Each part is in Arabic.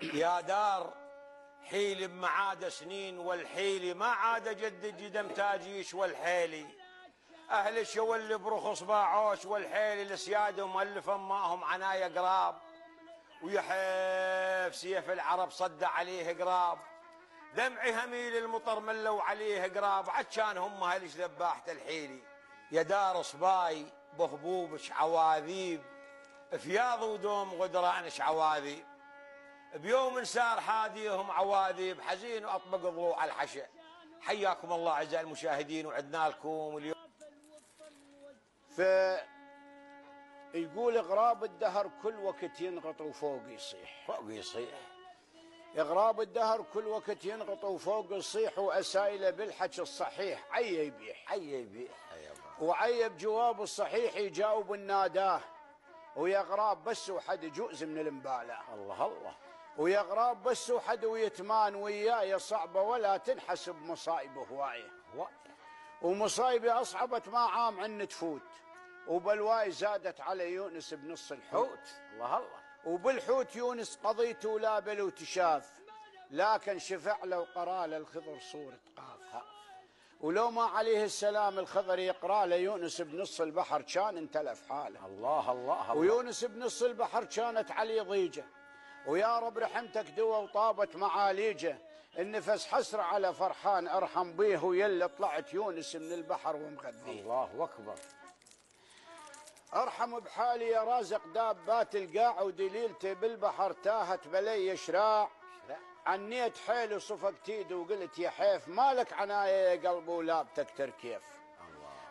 يا دار حيل ما عاد سنين والحيلي ما عاد جد جدم تاجيش والحيلي أهل الشو اللي برخص باعوش والحيلي السيادة مؤلفا ماهم عنايا قراب ويحيف سيف العرب صد عليه قراب دمعي هميل المطر ملوا عليه قراب عشان هم هلش ذباحة الحيلي يا دار صباي بخبوبش عواذيب فياض ودوم غدرانش عواذيب بيوم سار حاديهم عواذيب حزين واطبق ضلوع الحشا. حياكم الله اعزائي المشاهدين وعدنا لكم اليوم. يقول غراب الدهر كل وقت ينغط وفوق يصيح. فوق يصيح. غراب الدهر كل وقت ينغط وفوق يصيح واسايله بالحكي الصحيح عي يبيح. عي يبيح. وعيب جواب الصحيح يجاوب الناداه ويا غراب بس وحد جوز من المبالاه. الله الله. ويا غراب بس وحد ويتمان وياي صعبه ولا تنحسب مصايبه هوايه. ومصايبي اصعبت ما عام عن تفوت وبالواي زادت على يونس بنص الحوت. الله الله. وبالحوت يونس قضيته ولا بل وتشاف لكن شفع له وقرا له الخضر صورة قاف. ولو ما عليه السلام الخضر يقرا له يونس بنص البحر كان انتلف حاله. الله الله. ويونس بنص البحر كانت عليه ضيجه ويا رب رحمتك دوا وطابت معاليجه النفس حسرة على فرحان ارحم بيه ويلا طلعت يونس من البحر ومغذيه. الله اكبر. ارحم بحالي يا رازق دابات القاع ودليلته بالبحر تاهت بلي شراع عنيت حيل وصفقت ايدي وقلت يا حيف مالك عناية يا قلبي ولابتك تركيف.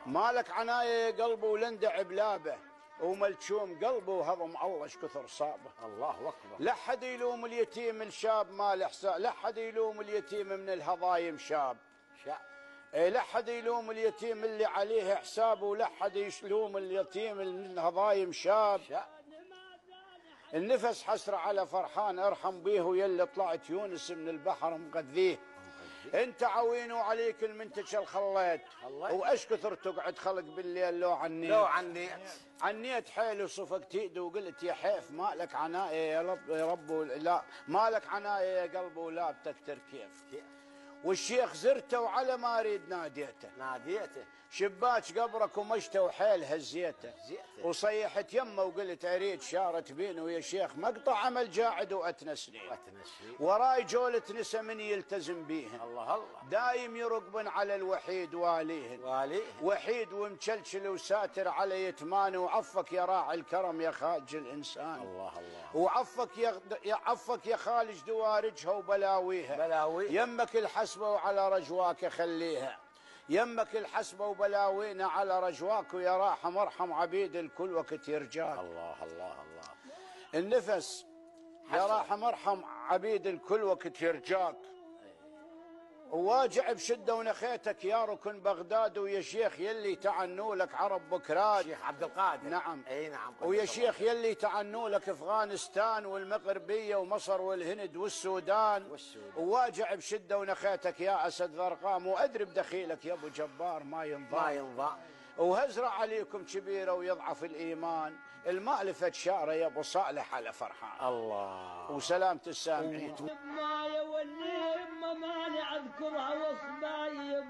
مالك عناية يا قلبي ولندع بلابه وملشوم قلبه وهضم الله ايش كثر صابه. الله اكبر. لا حد يلوم اليتيم الشاب مال حساب لا حد يلوم اليتيم من الهضايم شاب. لا حد يلوم اليتيم اللي عليه حسابه ولا حد يلوم اليتيم من الهضايم شاب. النفس حسرة على فرحان ارحم بيه ويلا طلعت يونس من البحر مغذيه. انت عوين وعليك المنتج الخليت وايش كثر تقعد خلق بالليل لو عنيت حيل وصفقت ايدي وقلت يا حيف مالك عناية يا رب لا مالك عناية يا قلبي ولا بتكتر كيف. والشيخ زرته وعلى ما اريد ناديته شباك قبرك ومشته وحيل هزيته وصيحت يمه وقلت اريد شارت بيني ويا شيخ مقطع عمل جاعد واتنسني وراي جولة نسى من يلتزم بيهن. الله الله. دايم يرقبن على الوحيد واليهن وحيد ومشلشل وساتر على يتمان وعفك يا راعي الكرم يا خالج الانسان. الله الله. وعفك يا خالج دوارجها وبلاويها يمك الحسبه وعلى رجواك خليها يمك الحسبه وبلاوينا على رجواك ويا راحم ارحم عبيد الكل وقت يرجاك. الله الله الله. النفس يا راحم ارحم عبيد الكل وقت يرجاك وواجع بشده ونخيتك يا ركن بغداد ويا شيخ يلي تعنوا لك عرب بكراد. شيخ عبد القادر. نعم. اي نعم. ويا شيخ يلي تعنوا لك افغانستان والمغربيه ومصر والهند والسودان. وواجع بشده ونخيتك يا اسد ذرقام وادري بدخيلك يا ابو جبار ما ينضاع. وهزرع عليكم كبيره ويضعف الايمان المألفة شارة يا ابو صالح على فرحان. الله. وسلامة السامعين. ما يولي ما اذكرها وصبايب